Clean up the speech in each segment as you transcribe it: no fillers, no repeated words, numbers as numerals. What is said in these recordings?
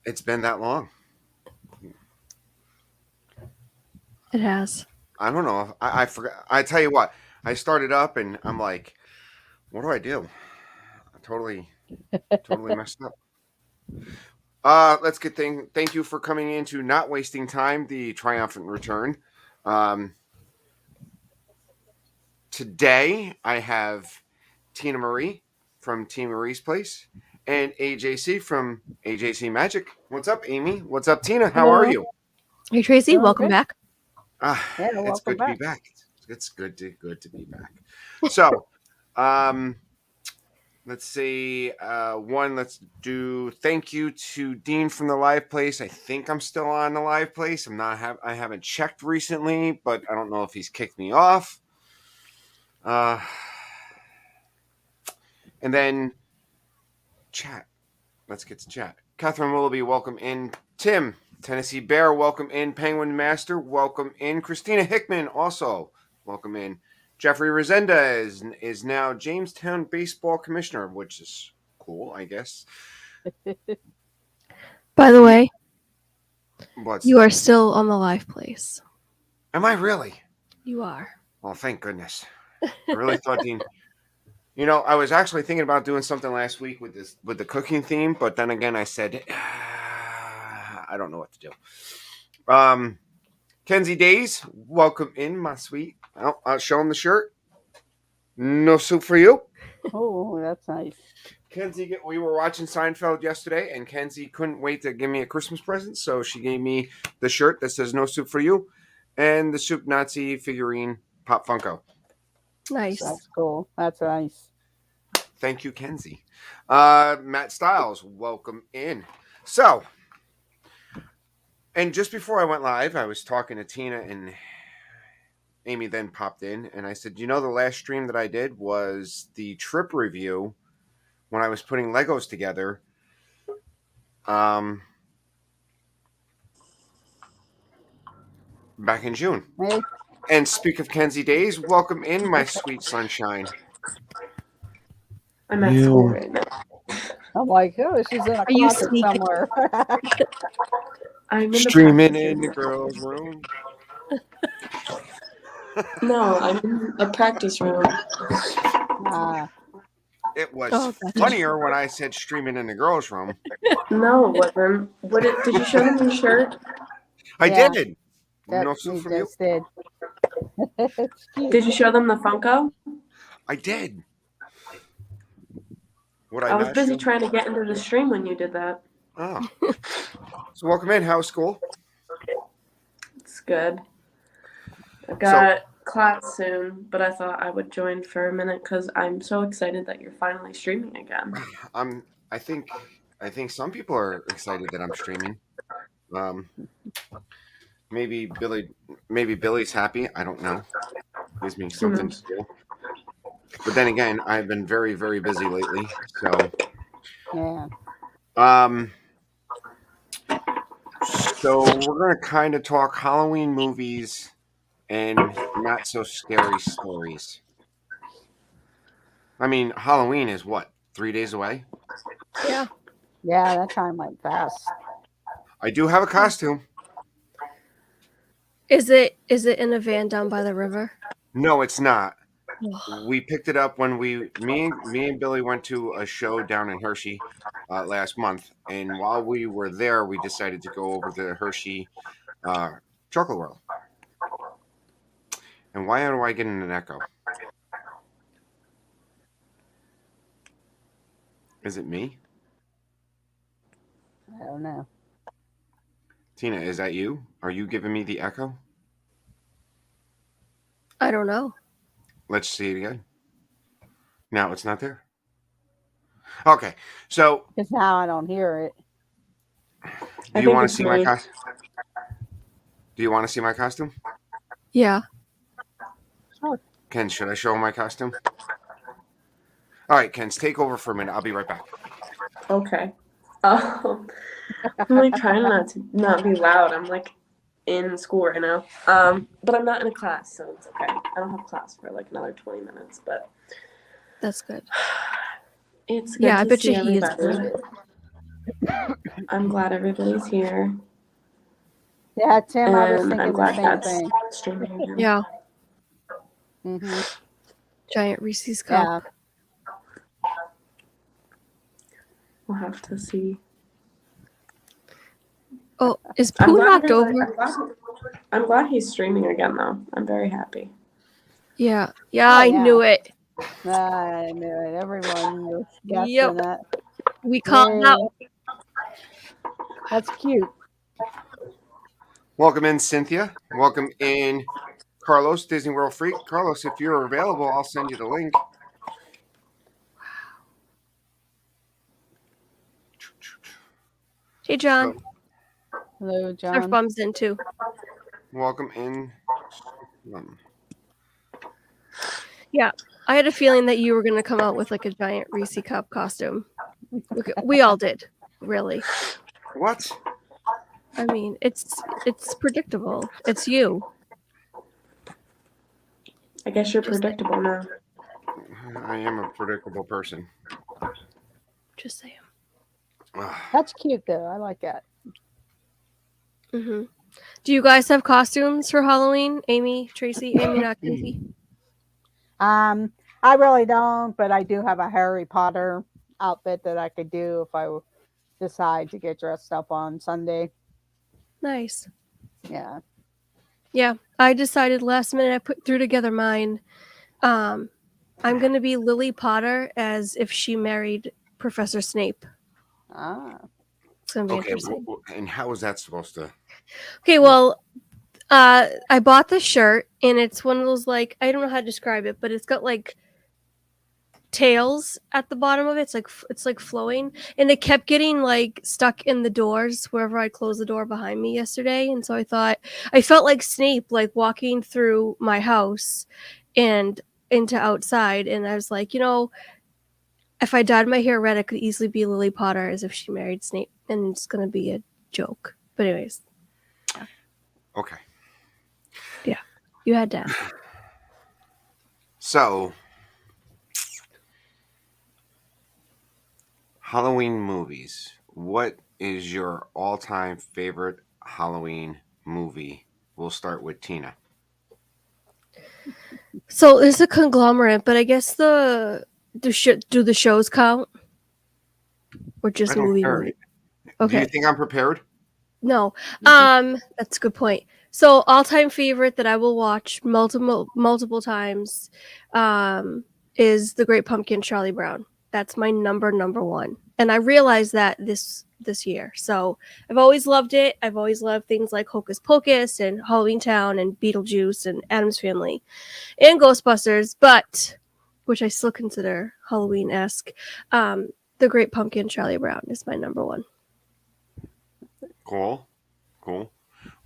It's been that long. It has. I don't know. I forgot. I tell you what. I started up and I'm like, what do I do? I totally messed up. Let's get thing. Thank you for coming in to Not Wasting Time, the triumphant return. Um, Today I have Tina Marie from Tina Marie's Place and AJC from AJC Magic. What's up, Amy? What's up, Tina? How are Hello. you? Hey, Tracy, Doing welcome good. back. Yeah, It's welcome good to be back. back. It's good to be back. So, um, let's see. Let's do thank you to Dean from the Live Place. I think I'm still on the Live Place. I haven't checked recently, but I don't know if he's kicked me off. Uh, and then chat. Let's get to chat. Catherine Willoughby, welcome in. Tim, Tennessee Bear, welcome in. Penguin Master, welcome in. Christina Hickman, also welcome in. Jeffrey Resenda is now Jamestown Baseball Commissioner, which is cool, I guess. By the way, What's you are still on the live place. Am I really? You are. Oh, thank goodness. I really thought Dean. You know, I was actually thinking about doing something last week with the cooking theme, but then again, I said I don't know what to do. Kenzie Days, welcome in, my sweet. I'll show him the shirt. No soup for you. Oh, that's nice. Kenzie, we were watching Seinfeld yesterday, and Kenzie couldn't wait to give me a Christmas present, so she gave me the shirt that says "No soup for you," and the Soup Nazi figurine Pop Funko. Nice. That's cool. That's nice. Thank you, Kenzie. Matt Stiles, welcome in. So, and just before I went live, I was talking to Tina, and Amy then popped in, and I said, "You know, the last stream that I did was the trip review when I was putting Legos together." Back in June. Hey, And speak of Kenzie Days, welcome in, my sweet sunshine. I'm at school right now. I'm like, oh, she's in a Are you closet sneaking? somewhere. I'm in the Streaming practice in the room. girls' room. No, I'm in a practice room. Ah, It was Oh, gotcha. funnier when I said streaming in the girls' room. No, it wasn't. Did you show them your shirt? I yeah, did. that No soup he from you. just did. It's cute. Did you show them the Funko? I did. Would I was not busy show- trying to get into the stream when you did that. Oh. So welcome in. How's school? It's good. I've got class soon, but I thought I would join for a minute because I'm so excited that you're finally streaming again. I think some people are excited that I'm streaming. Maybe Billy's happy. I don't know. Gives me something to do. But then again, I've been very, very busy lately. So Yeah. So we're gonna kind of talk Halloween movies and not so scary stories. I mean, Halloween is what, 3 days away? Yeah. Yeah, that time went fast. I do have a costume. Is it in a van down by the river? No, it's not. Ugh. We picked it up when me and Billy went to a show down in Hershey last month, and while we were there, we decided to go over to Hershey Chocolate World. And why do I get an echo? Is it me? I don't know. Tina, is that you? Are you giving me the echo? I don't know. Let's see it again. Now it's not there. Okay, so Because now I don't hear it. do you want to see my costume? Do you want to see my costume? Yeah. Sure. Ken, should I show him my costume? All right, Ken, take over for a minute. I'll be right back. Okay. I'm like trying not be loud. I'm like in school right now. But I'm not in a class, so it's okay. I don't have class for like another 20 minutes, but that's good. It's good Yeah, I to bet see you he is everybody. good. I'm glad everybody's here. Yeah, Tim, I was And I'm thinking the glad same that's thing. streaming again. Yeah. Hmm. Giant Reese's cup. Yeah. We'll have to see. Oh, is I'm Pooh glad, knocked everybody- over? I'm glad he's streaming again, though. I'm very happy. Yeah. Yeah, Oh, I yeah. knew it. I knew it. Everyone was guessing Yep. that. We called Yay. that. That's cute. Welcome in, Cynthia. Welcome in, Carlos, Disney World Freak. Carlos, if you're available, I'll send you the link. Hey, John. Hello, Surf John. Bomb's in too. Welcome in. I had a feeling that you were going to come out with like a giant Reese cup costume. We all did, really. What? I mean, it's predictable. It's you. I guess you're Just predictable now. I am a predictable person. Just saying. That's cute, though. I like that. Hmm. Do you guys have costumes for Halloween? Amy, Tracy, Amy, not Kenzie? I really don't, but I do have a Harry Potter outfit that I could do if I decide to get dressed up on Sunday. Nice. Yeah. Yeah, I decided last minute. I threw together mine. I'm gonna be Lily Potter as if she married Professor Snape. Ah. It's gonna be Okay, interesting. and how is that supposed to? Okay, well, I bought the shirt and it's one of those like I don't know how to describe it, but it's got like tails at the bottom of it. It's like flowing, and it kept getting like stuck in the doors wherever I closed the door behind me yesterday. And so I felt like Snape, like walking through my house and into outside. And I was like, if I dyed my hair red, I could easily be Lily Potter as if she married Snape, and it's gonna be a joke. But anyways, Okay. you had to ask. So, Halloween movies. What is your all-time favorite Halloween movie? We'll start with Tina. So it's a conglomerate, but I guess do the shows count, or just I don't movie? care. Do Okay. you think I'm prepared? No. That's a good point. So all-time favorite that I will watch multiple times is The Great Pumpkin, Charlie Brown. That's my number one. And I realized that this year. So I've always loved it. I've always loved things like Hocus Pocus and Halloween Town and Beetlejuice and Addams Family and Ghostbusters, but which I still consider Halloween-esque. The Great Pumpkin, Charlie Brown is my number one. Cool.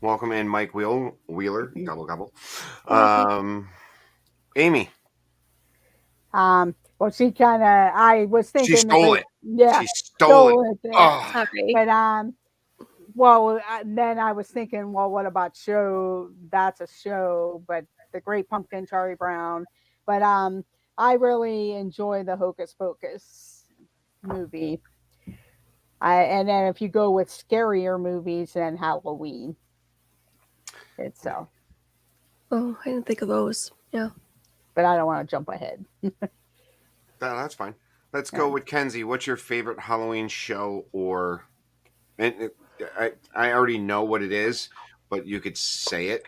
Welcome in, Mike Wheeler. Gobble. Amy. Well, she kind of. I was thinking. She stole it. Yeah. She stole it. there. Oh, Sorry. But well, then I was thinking, well, what about show? That's a show, but The Great Pumpkin, Charlie Brown. But I really enjoy the Hocus Pocus movie. And then if you go with scarier movies, then Halloween itself. Oh, I didn't think of those. Yeah. But I don't want to jump ahead. that's fine. Let's go with Kenzie. What's your favorite Halloween show or? I already know what it is, but you could say it.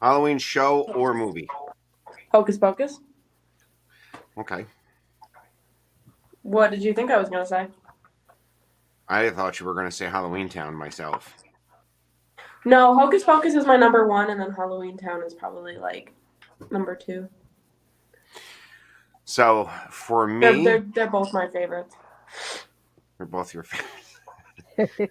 Halloween show or movie? Hocus Pocus? Okay. What did you think I was going to say? I thought you were going to say Halloween Town myself. No, Hocus Pocus is my number one, and then Halloween Town is probably like number two. So for me, They're both my favorites. they're both your favorites.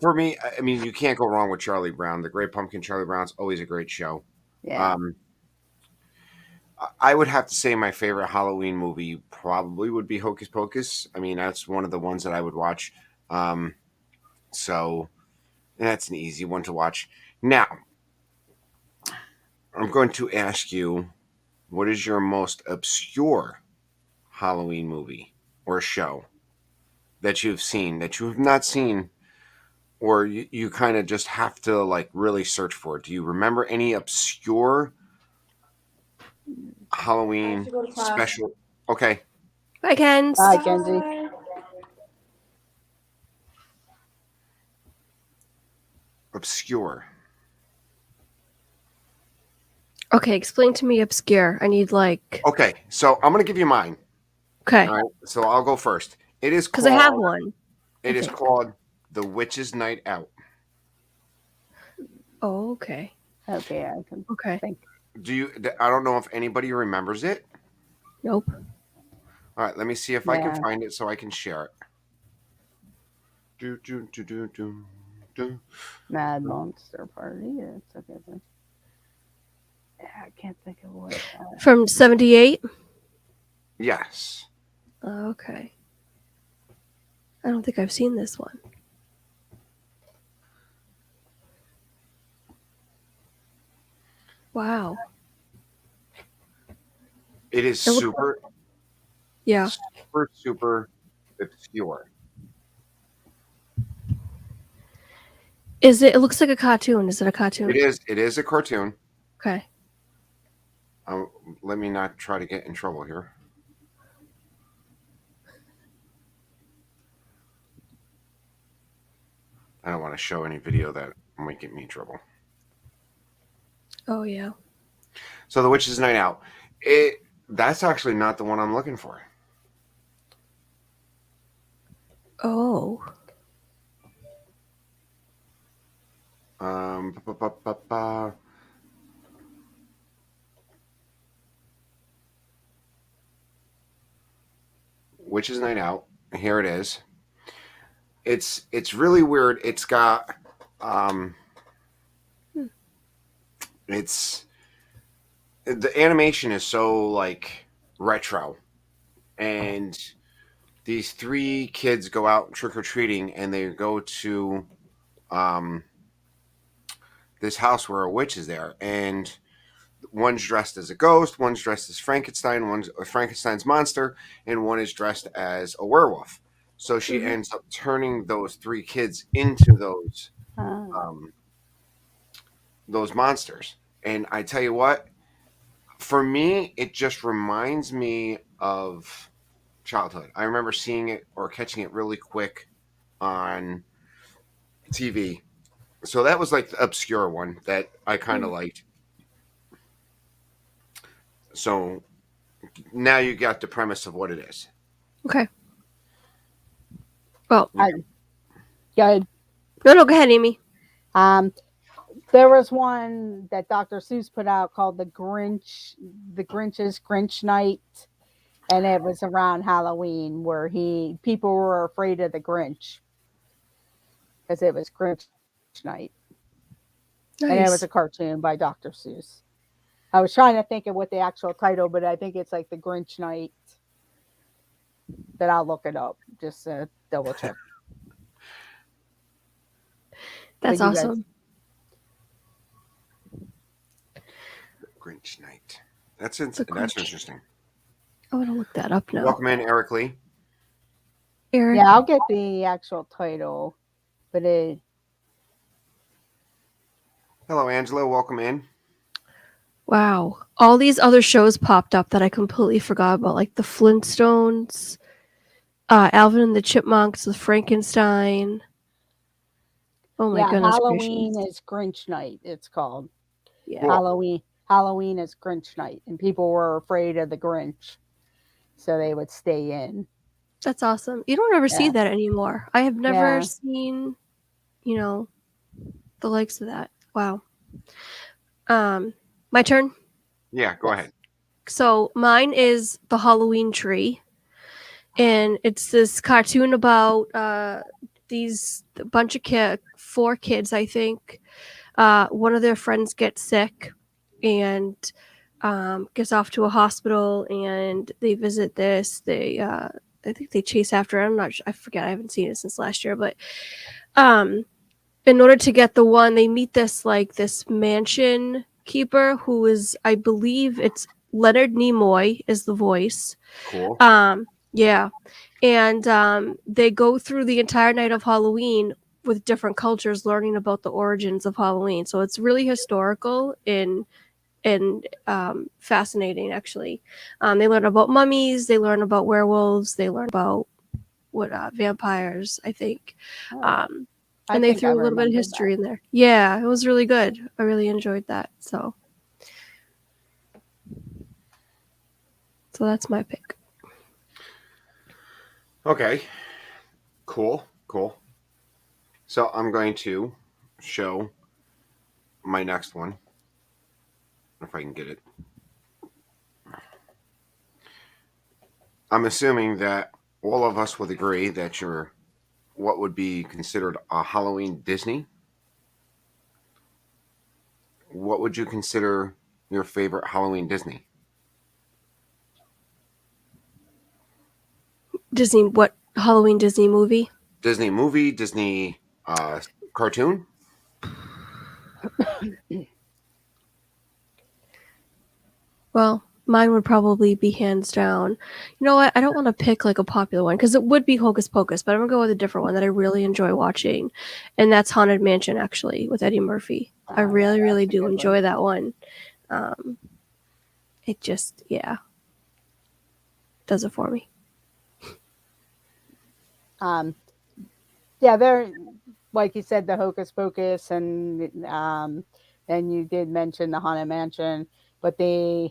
For me, I mean, you can't go wrong with Charlie Brown. The Great Pumpkin, Charlie Brown's always a great show. Yeah. I would have to say my favorite Halloween movie probably would be Hocus Pocus. I mean, that's one of the ones that I would watch. So that's an easy one to watch. Now, I'm going to ask you, what is your most obscure Halloween movie or show? that you've seen that you have not seen, or you kind of just have to like really search for it? Do you remember any obscure I have Halloween to go to class. special? Okay. Bye, Ken. Bye, Kenzie. Bye. Obscure. Okay, explain to me obscure. I need like Okay, so I'm gonna give you mine. okay, All right, so I'll go first. It is because called. I have one. It I is think. called The Witch's Night Out. Oh, okay, Okay, I can okay. think. I don't know if anybody remembers it. Nope. All right, let me see if I can Yeah. find it so I can share it. Do, do, do, do, do, do. Mad Monster Party. It's okay. Yeah, I can't think of what. From 78. Yes. Okay. I don't think I've seen this one. Wow. It is It looks super, Yeah. super obscure. Is it? It looks like a cartoon. Is it a cartoon? It is. It is a cartoon. Okay. Let me not try to get in trouble here. I don't want to show any video that might get me in trouble. Oh yeah. So The Witch's Night Out. That's actually not the one I'm looking for. Oh. Ba, ba, ba, ba. Witch's Night Out. Here it is. It's really weird. It's got it's the animation is so like retro, and these three kids go out trick or treating, and they go to this house where a witch is there, and one's dressed as a ghost, one's dressed as Frankenstein, one's Frankenstein's monster, and one is dressed as a werewolf. So she Mhm. ends up turning those three kids into those monsters. And I tell you what, for me, it just reminds me of childhood. I remember seeing it or catching it really quick on TV. So that was like the obscure one that I kind of liked. So now you got the premise of what it is. Okay. Well, Yeah. no, go ahead, Amy. There was one that Dr. Seuss put out called The Grinch's Grinch Night, and it was around Halloween where people were afraid of the Grinch because it was Grinch Night, and it was Nice. a cartoon by Dr. Seuss. I was trying to think of what the actual title, but I think it's like The Grinch Night. That I'll look it up just to double check. That's you guys- awesome. Grinch Night. That's The that's Grinch. interesting. I want to look that up now. Welcome in, Eric Lee. Eric. Yeah, I'll get the actual title, but Hello, Angela. Welcome in. Wow. All these other shows popped up that I completely forgot about, like the Flintstones, Alvin and the Chipmunks, the Frankenstein. Oh my goodness Halloween gracious. is Grinch Night. It's called Yeah. Cool. Halloween is Grinch Night, and people were afraid of the Grinch, so they would stay in. That's awesome. You don't ever see Yeah. that anymore. I have never Yeah. seen, the likes of that. Wow. My turn. Yeah, go ahead. So mine is the Halloween Tree, and it's this cartoon about these bunch of 4 kids, I think. One of their friends gets sick and gets off to a hospital, and they visit this. I think they chase after it. I'm not sure. I forget. I haven't seen it since last year, but in order to get the one, they meet this mansion keeper who is, I believe it's Leonard Nimoy is the voice. Cool. Yeah. and they go through the entire night of Halloween with different cultures, learning about the origins of Halloween. So it's really historical and fascinating, actually. They learn about mummies, they learn about werewolves, they learn about vampires, I think. Oh, Um, I and they think I threw a little bit of remember history in there. Yeah, it was really good. I really enjoyed that. So that's my pick. Okay. Cool. So I'm going to show my next one, if I can get it. I'm assuming that all of us would agree that you're what would be considered a Halloween Disney. What would you consider your favorite Halloween Disney? Disney, what Halloween Disney movie? Disney movie, Disney cartoon? Well, mine would probably be hands down. You know what? I don't want to pick like a popular one because it would be Hocus Pocus, but I'm gonna go with a different one that I really enjoy watching, and that's Haunted Mansion, actually, with Eddie Murphy. I really, that's really a do good one. enjoy that one. It just, does it for me. Yeah, they're like you said, the Hocus Pocus, and you did mention the Haunted Mansion, but they're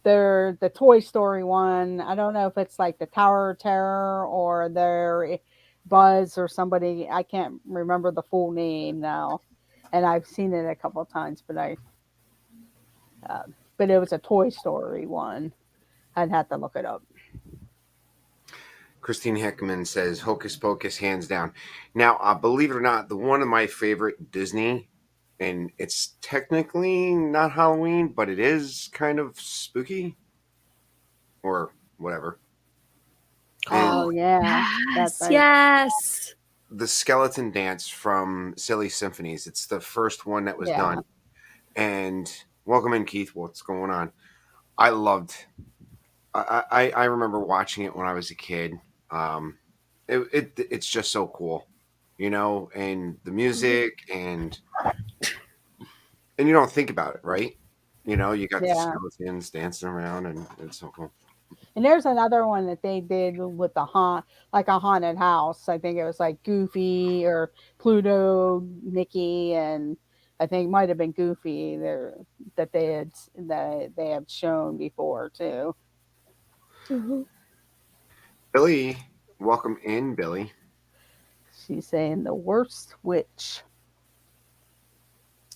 the Toy Story one. I don't know if it's like the Tower of Terror or they're Buzz or somebody. I can't remember the full name now, and I've seen it a couple of times, but it was a Toy Story one. I'd have to look it up. Christine Hickman says Hocus Pocus, hands down. Now, believe it or not, the one of my favorite Disney, and it's technically not Halloween, but it is kind of spooky or whatever. Oh yeah, that's right. Yes. The Skeleton Dance from Silly Symphonies. It's the first one that was Yeah. done. And welcome in, Keith. What's going on? I loved. I remember watching it when I was a kid. It's just so cool, and the music and you don't think about it, right? You got the Yeah. skeletons dancing around, and it's so cool. And there's another one that they did with like a haunted house. I think it was like Goofy or Pluto, Mickey, and I think it might have been Goofy there that they have shown before too. Mhm. Billy, welcome in, Billy. She's saying the worst witch.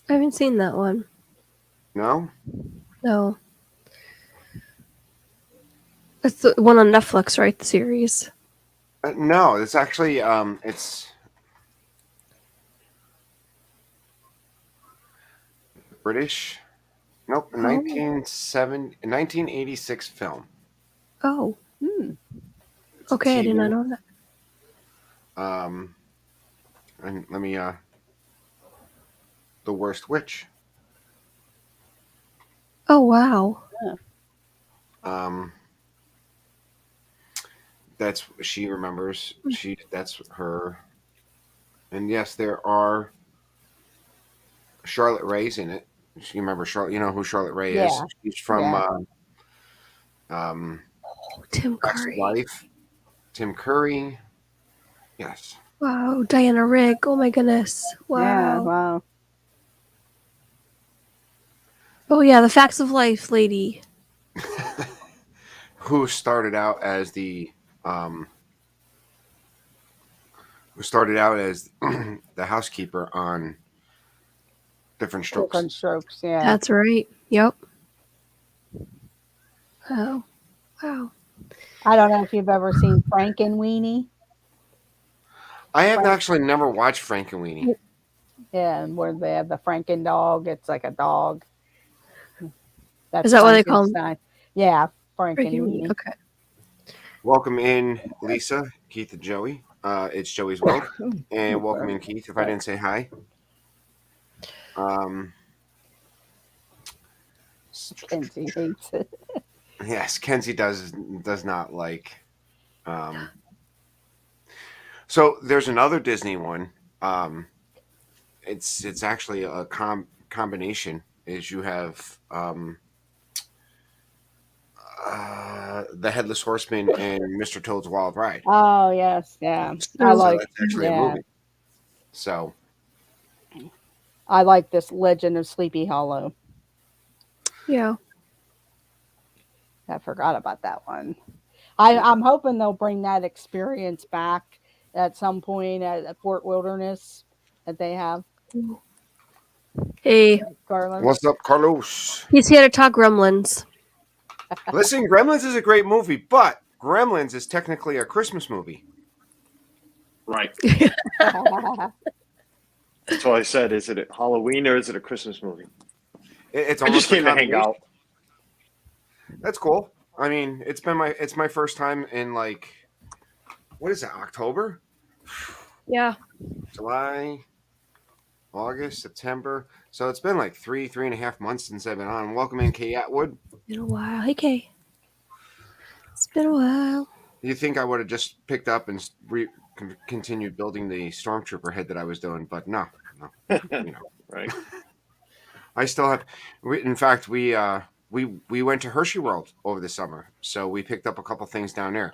I haven't seen that one. No, No. It's the one on Netflix, right? The series. no. It's actually it's British. Nope, 1986 film. Oh. Hmm. It's a Okay, I did not TV. know that. And let me The Worst Witch. Oh wow. Um, that's she remembers. That's her. And yes, there are Charlotte Ray's in it. She remembers Charlotte. You know who Charlotte Ray is? Yeah. She's from Yeah. Oh, Tim Facts of Curry. Life. Tim Curry. Yes. Wow. Diana Rigg. Oh my goodness. Yeah. Wow. Wow. Oh yeah, the Facts of Life lady. Who started out as the housekeeper on Different Strokes. Different Strokes. Yeah. That's right. Yep. Wow. Wow. I don't know if you've ever seen Frankenweenie. I have actually never watched Frankenweenie. Yeah, and where they have the Franken dog. It's like a dog. That's Is that what they call him? Frankenstein. Yeah, Freaking Frankenweenie. okay. Welcome in, Lisa, Keith, and Joey. It's Joey's World. And welcome in, Keith, if I didn't say hi. Kenzie hates it. Yes, Kenzie does not like Um, so there's another Disney one. Um, it's actually a combination. Is you have the Headless Horseman and Mr. Toad's Wild Ride. Oh yes, yeah. I So- So like that's actually a yeah. movie. So I like this Legend of Sleepy Hollow. Yeah. I forgot about that one. I'm hoping they'll bring that experience back at some point at Fort Wilderness that they have. Hey, Carlos. what's up, Carlos? he's here to talk Gremlins. Listen, Gremlins is a great movie, but Gremlins is technically a Christmas movie. Right. That's why I said, is it a Halloween or is it a Christmas movie? It's I almost just a came to hang combination. out. That's cool. I mean, it's my first time in like, what is it, October, Yeah. July, August, September. So it's been like three and a half months since I've been on. Welcome in, Kay Atwood. Been a while. Hey, Kay. It's been a while. You think I would have just picked up and continued building the stormtrooper head that I was doing, but no. You know, Right. I still have. In fact, we went to Hershey World over the summer, so we picked up a couple things down there.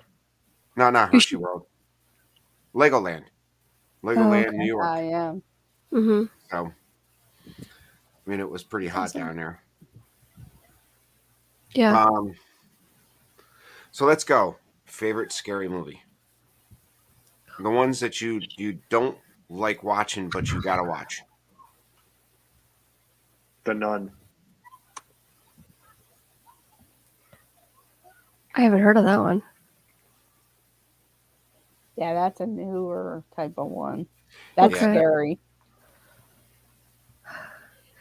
No, not Hershey World. Legoland, okay. New York. I am. Mm-hmm. So, I mean, it was pretty hot down there. Yeah. So let's go. Favorite scary movie. The ones that you don't like watching, but you gotta watch. The Nun. I haven't heard of that one. Yeah, that's a newer type of one. That's Okay. scary.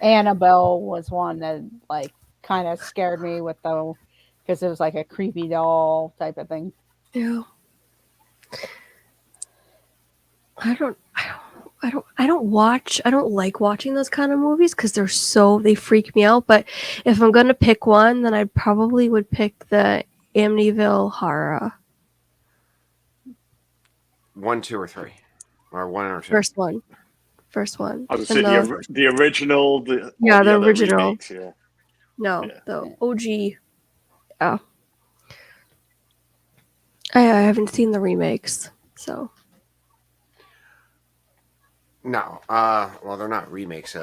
Annabelle was one that like kind of scared me with the because it was like a creepy doll type of thing. Yeah. I don't like watching those kind of movies because they freak me out. But if I'm gonna pick one, then I probably would pick the Amityville Horror. 1, 2, or 3, or 1 or 2. First one. I was And saying the original. Yeah, all the other original. remakes, yeah. No, Yeah. the OG. Yeah. I haven't seen the remakes, so. No, well, they're not remakes.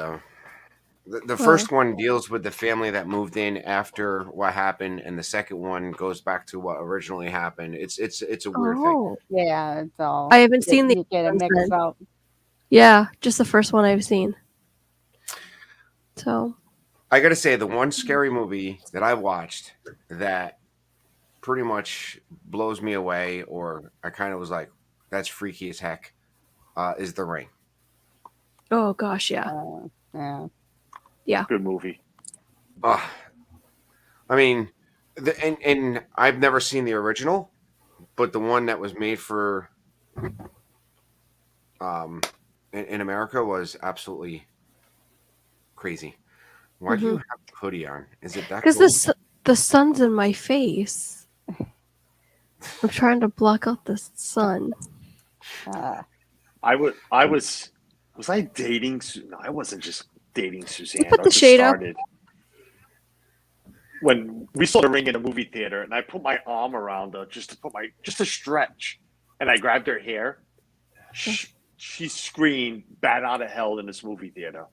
The first one deals with the family that moved in after what happened, and the second one goes back to what originally happened. It's a weird thing. Oh. Yeah, it's all. I haven't seen the You get it ones mixed then. up. Yeah, just the first one I've seen. So. I gotta say, the one scary movie that I watched that pretty much blows me away, or I kind of was like, "That's freaky as heck," is The Ring. Oh gosh, yeah. Yeah. Good movie. I mean, and I've never seen the original, but the one that was made for in America was absolutely crazy. Why do you have a hoodie on? Is it that Because cold? the sun's in my face. I'm trying to block out the sun. I was I dating? No, I wasn't just dating Suzanne. put I the just shade up. started when we saw The Ring in a movie theater, and I put my arm around her just to stretch, and I grabbed her hair. She screamed "Bat out of hell" in this movie theater.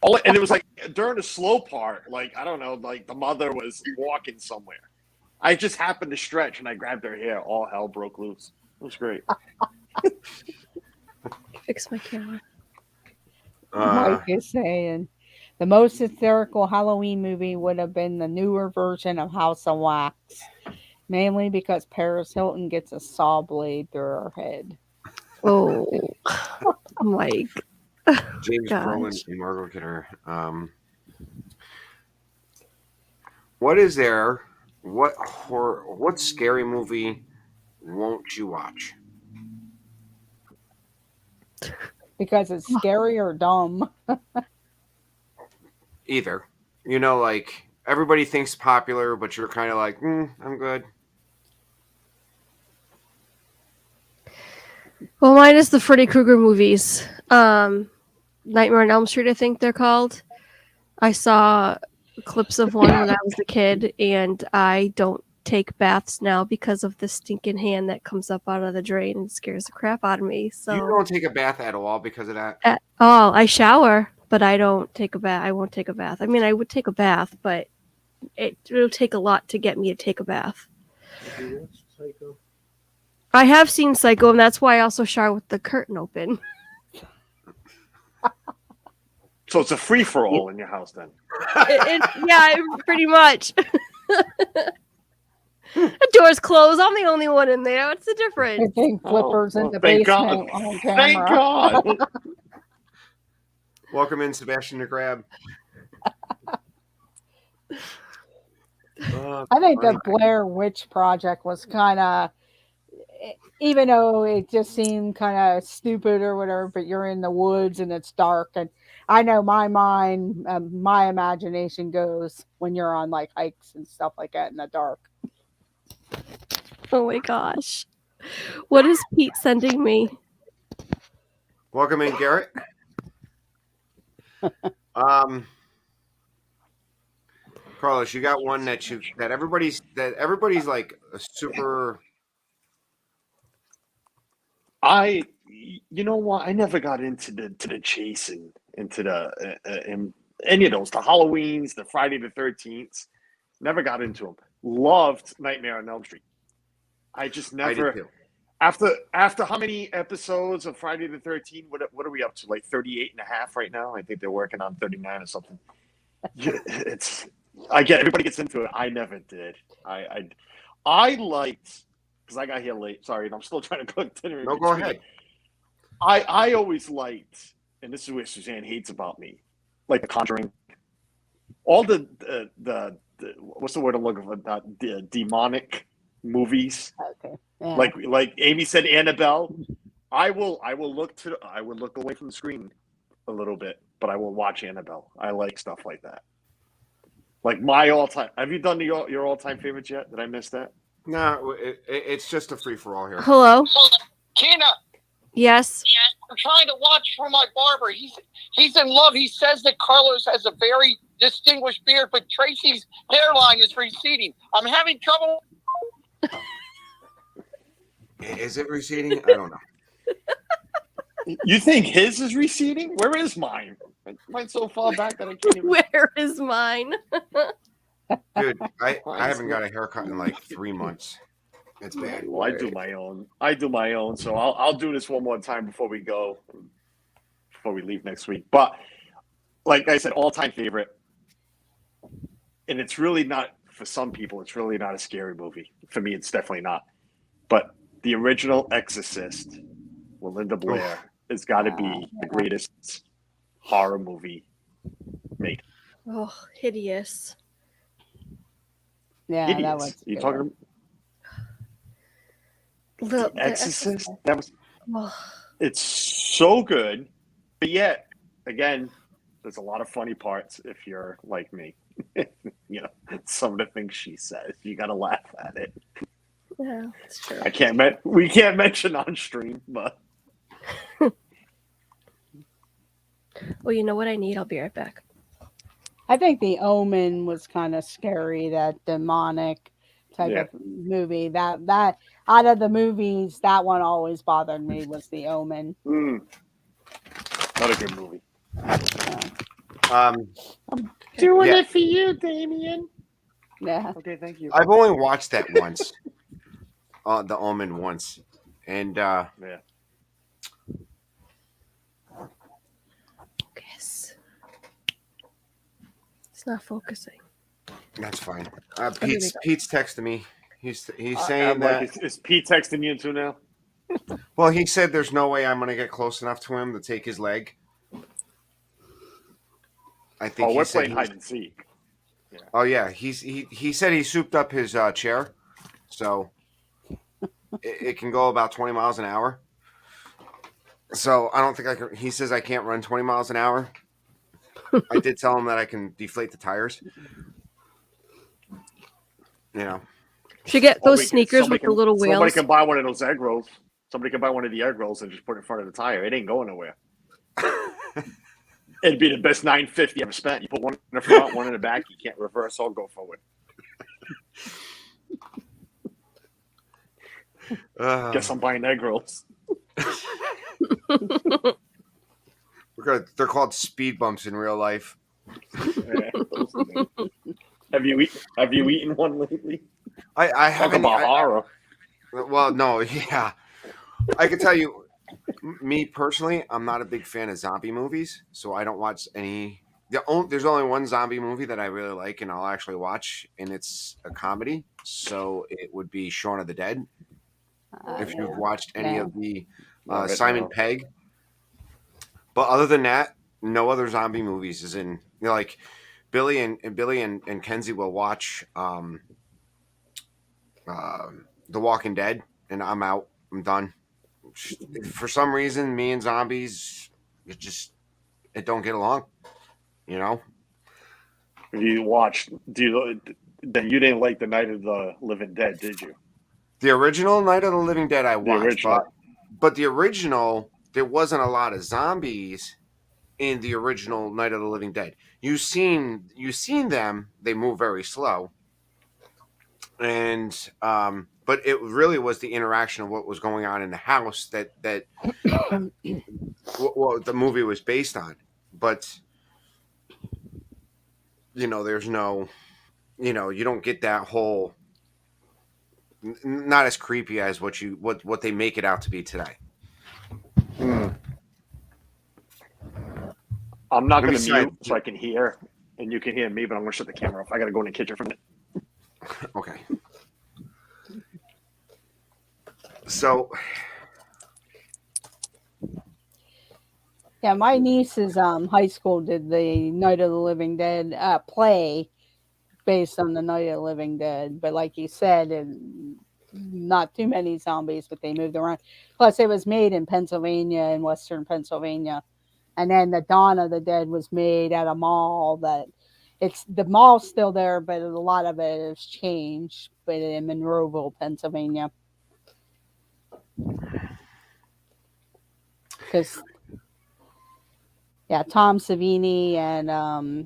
And it was like during the slow part, like I don't know, like the mother was walking somewhere. I just happened to stretch, and I grabbed her hair. All hell broke loose. It was great. Fix my camera. Mike is saying the most hysterical Halloween movie would have been the newer version of House of Wax, mainly because Paris Hilton gets a saw blade through her head. Oh, Mike. James Gosh. Brolin and Margot Kidder. What is there? What horror? What scary movie won't you watch? Because it's scary or dumb. Either. Like everybody thinks popular, but you're kind of like, I'm good. Well, mine is the Freddy Krueger movies. Nightmare on Elm Street, I think they're called. I saw clips of one when I was a kid, and I don't take baths now because of the stinking hand that comes up out of the drain and scares the crap out of me. You So, don't take a bath at all because of that. at all, I shower, but I don't take a bath. I won't take a bath. I mean, I would take a bath, but it'll take a lot to get me to take a bath. I have seen Psycho, and that's why I also shower with the curtain open. So it's a free for all in your house then. Yeah, pretty much. The door's closed. I'm the only one in there. What's the difference? Big flippers in the thank basement God. on Thank camera. God. Welcome in, Sebastian the Grab. I think the Blair Witch Project was kind of, even though it just seemed kind of stupid or whatever, but you're in the woods and it's dark. And I know my mind, my imagination goes when you're on like hikes and stuff like that in the dark. Oh my gosh. What is Pete sending me? Welcome in, Garrett. Carlos, you got one that everybody's like a super. You know what? I never got into the chasing, into the in any of those, the Halloweens, the Friday the 13th. Never got into them. Loved Nightmare on Elm Street. I just I did never. too. After how many episodes of Friday the 13th? What are we up to? Like 38 and a half right now? I think they're working on 39 or something. I get everybody gets into it. I never did. I liked, because I got here late. Sorry, and I'm still trying to cook dinner. No, go ahead. I always liked, and this is what Suzanne hates about me, like The Conjuring. All the what's the word I'm looking for? The demonic movies. Okay. Yeah. Like Amy said, Annabelle. I will look away from the screen a little bit, but I will watch Annabelle. I like stuff like that. Like my all-time. Have you done your all-time favorites yet? Did I miss that? No, it's just a free for all here. Hello? Tina, Yes. I'm trying to watch for my barber. He's in love. He says that Carlos has a very distinguished beard, but Tracy's hairline is receding. I'm having trouble. Is it receding? I don't know. You think his is receding? Where is mine? Mine's so far back that I can't even. Where is mine? Dude, I haven't got a haircut in like 3 months. It's bad. Well, I do my own. So I'll do this one more time before we leave next week. But like I said, all-time favorite. And it's really not, for some people, it's really not a scary movie. For me, it's definitely not. But the original Exorcist with Linda Blair has got to be the greatest horror movie made. Oh, hideous. Yeah, Idiots. that was. You talking The Exorcist? That was. Oh, It's so good, but yet again, there's a lot of funny parts if you're like me. You know, some of the things she says, you gotta laugh at it. yeah, it's true. We can't mention on stream, but Well, you know what I need? I'll be right back. I think The Omen was kind of scary. That demonic type Yeah. of movie. That out of the movies, that one always bothered me was The Omen. not a good movie. Doing Yeah. it for you, Damien. Yeah. Okay, thank you. I've only watched that once. The Omen once. And Yeah. Yes. It's not focusing. that's fine. there we Pete's texting me. He's saying I'm that. like, is Pete texting you too now? Well, he said there's no way I'm going to get close enough to him to take his leg. I think Oh, he we're said playing hide and seek. Oh yeah, he said he souped up his chair, so it can go about 20 miles an hour. So I don't think I can. He says I can't run 20 miles an hour. I did tell him that I can deflate the tires. You know, Should get those Somebody sneakers with the little Somebody wheels. can buy one of those egg rolls. Somebody could buy one of the egg rolls and just put it in front of the tire. It ain't going nowhere. It'd be the best $9.50 ever spent. You put one in the front, one in the back. You can't reverse or go forward. Guess I'm buying egg rolls. They're called speed bumps in real life. Have you eaten one lately? I Talk haven't. about horror. Well, no, yeah. I can tell you, me personally, I'm not a big fan of zombie movies, so I don't watch any. There's only one zombie movie that I really like, and I'll actually watch, and it's a comedy. So it would be Shaun of the Dead. If you've watched any of the Simon Pegg, but other than that, no other zombie movies. Is in like Billy and Kenzie will watch The Walking Dead, and I'm out. I'm done. For some reason, me and zombies, it don't get along. You know. Then you didn't like the Night of the Living Dead, did you? The original Night of the Living Dead I watched, original. but the original, there wasn't a lot of zombies in the original Night of the Living Dead. You've seen them; they move very slow, and but it really was the interaction of what was going on in the house that what the movie was based on. But there's no, you don't get that whole. Not as creepy as what they make it out to be today. I'm not going to Besides- mute so I can hear, and you can hear me, but I'm going to shut the camera off. I got to go in the kitchen for a minute. Okay. So, Yeah, my niece's high school did the Night of the Living Dead play based on the Night of the Living Dead, but like you said, not too many zombies, but they moved around. Plus, it was made in Pennsylvania, in Western Pennsylvania, and then the Dawn of the Dead was made at a mall. The mall's still there, but a lot of it has changed. But in Monroeville, Pennsylvania, because. Yeah, Tom Savini and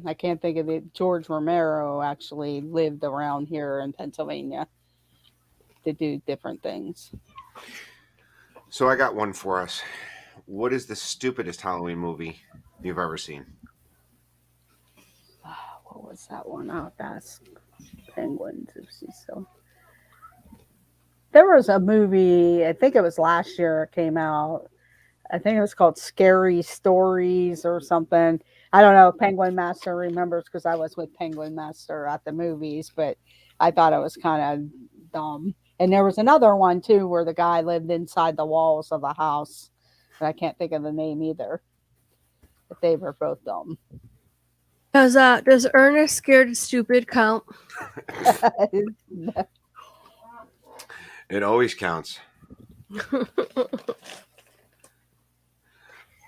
I can't think of it. George Romero actually lived around here in Pennsylvania to do different things. So I got one for us. What is the stupidest Halloween movie you've ever seen? What was that one? Oh, that's Penguins. So there was a movie. I think it was last year. It came out. I think it was called Scary Stories or something. I don't know if Penguin Master remembers because I was with Penguin Master at the movies, but I thought it was kind of dumb. And there was another one too where the guy lived inside the walls of a house, but I can't think of the name either. But they were both dumb. Does Ernest Scared Stupid count? It always counts.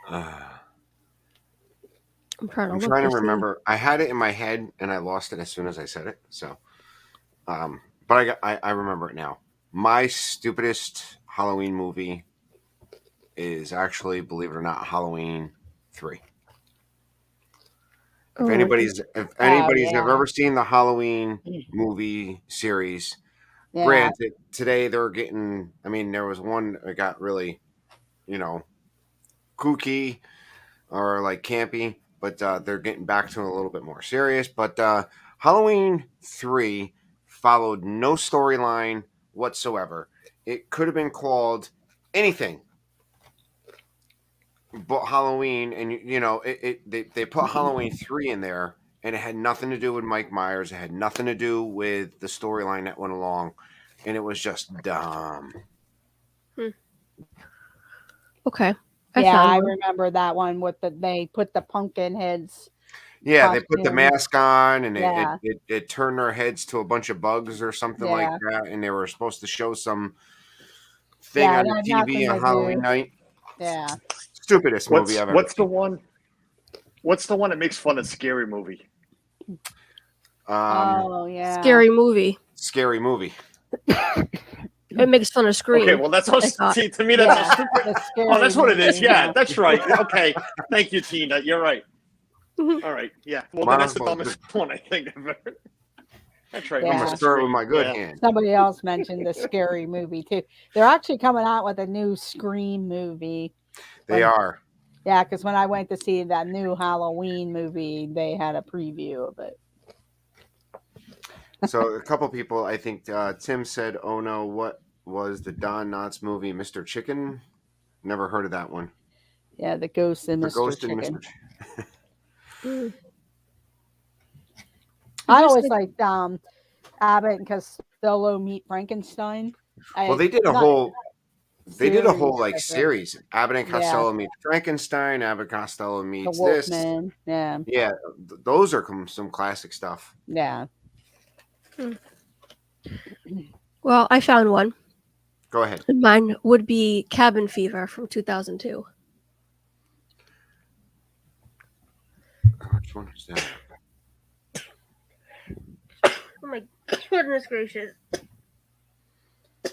I'm trying to remember. I had it in my head and I lost it as soon as I said it. So, but I remember it now. My stupidest Halloween movie is actually, believe it or not, Halloween 3. If anybody's ever seen the Halloween movie series, granted, today they're getting. I mean, there was one that got really, kooky or like campy, but they're getting back to a little bit more serious. But Halloween 3 followed no storyline whatsoever. It could have been called anything but Halloween, and they put Halloween 3 in there, and it had nothing to do with Mike Myers. It had nothing to do with the storyline that went along, and it was just dumb. Okay. I remember that one with they put the pumpkin heads. Yeah, they put the mask on, and Yeah. it turned their heads to a bunch of bugs or something like that, and they were supposed to show some thing on the TV on Halloween night. Yeah. Stupidest movie I've ever What's seen. What's the one that makes fun of Scary Movie? Oh yeah. Scary Movie. Scary Movie. It makes fun of Scream. Okay, well that's how. I thought. See, to me that's Yeah, how stupid. the scary Oh, that's what it is. movie, Yeah, that's right. Okay, thank you, Tina. You're right. Mhm. All right. Yeah. Well, then that's the Well, dumbest one I think ever. That's right. Yeah. I'm gonna start with my good Yeah. hand. Somebody else mentioned the scary movie too. They're actually coming out with a new Scream movie. They are. Yeah, because when I went to see that new Halloween movie, they had a preview of it. So a couple people, I think Tim said, "Oh no, what was the Don Knotts movie, Mr. Chicken?" Never heard of that one. Yeah, the Ghost and The Mr. Ghost and Chicken. Mr. Mm. I Just always like- liked Abbott and Costello Meet Frankenstein. Well, they did a not whole. They did a series, whole like but series. Abbott and Yeah. Costello meets Frankenstein. Abbott and Costello the meets this. Wolfman. Yeah, Yeah, those are some classic stuff. yeah. Well, I found one. Go ahead. And mine would be Cabin Fever from 2002. Which one is that? Oh my goodness gracious!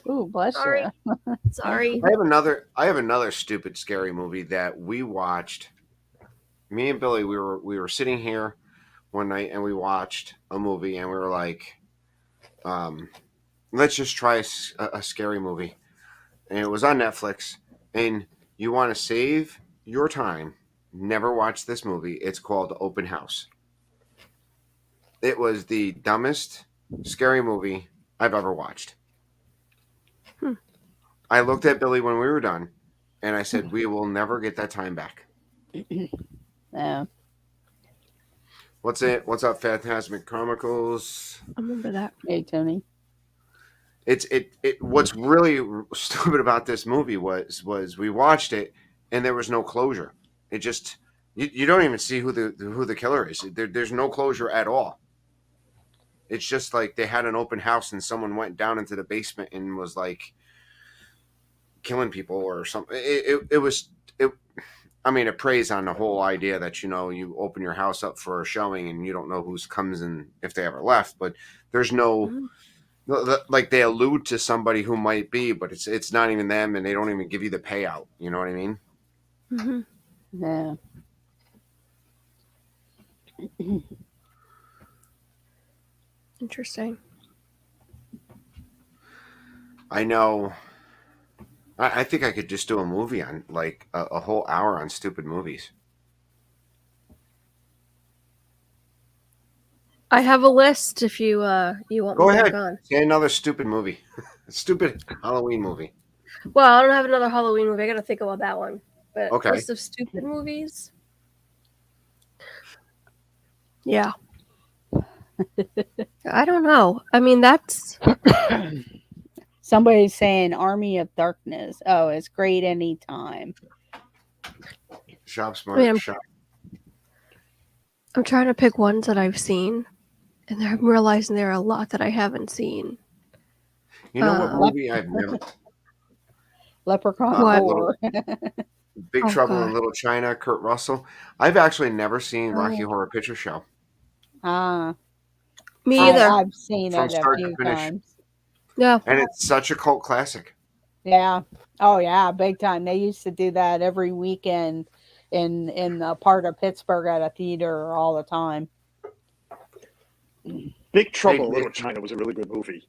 Ooh, bless Sorry. you. Sorry. I have another stupid scary movie that we watched. Me and Billy, we were sitting here one night and we watched a movie and we were like, let's just try a scary movie. And it was on Netflix. And you want to save your time, never watch this movie. It's called Open House. It was the dumbest scary movie I've ever watched. I looked at Billy when we were done, and I said, "We will never get that time back." Yeah. What's it? What's up, Phantasmic Chronicles? I remember that. Hey, Tony. It's it. What's really stupid about this movie was we watched it, and there was no closure. It just you don't even see who the killer is. There's no closure at all. It's just like they had an open house, and someone went down into the basement and was like killing people or something. It was. I mean, it preys on the whole idea that you open your house up for a showing and you don't know who's comes in if they ever left. But there's no like they allude to somebody who might be, but it's not even them, and they don't even give you the payout. You know what I mean? Mm-hmm. Yeah. Interesting. I know. I think I could just do a movie on like a whole hour on stupid movies. I have a list if you want Go me back ahead. on. Say another stupid movie, stupid Halloween movie. Well, I don't have another Halloween movie. I got to think about that one. But Okay. list of stupid movies. Yeah. I don't know. I mean, that's Somebody's saying Army of Darkness. Oh, it's great anytime. Shop smart. I mean, shop. I'm trying to pick ones that I've seen, and I'm realizing there are a lot that I haven't seen. You know what uh, movie I've never? Leprechaun What? 4. Big Oh, Trouble God. in Little China. Kurt Russell. I've actually never seen Rocky Oh. Horror Picture Show. Me From- either. I've seen From it a start to few finish. times. Yeah. And it's such a cult classic. Yeah. Oh yeah, big time. They used to do that every weekend in a part of Pittsburgh at a theater all the time. Big Trouble in Hey, Little China was a really good movie.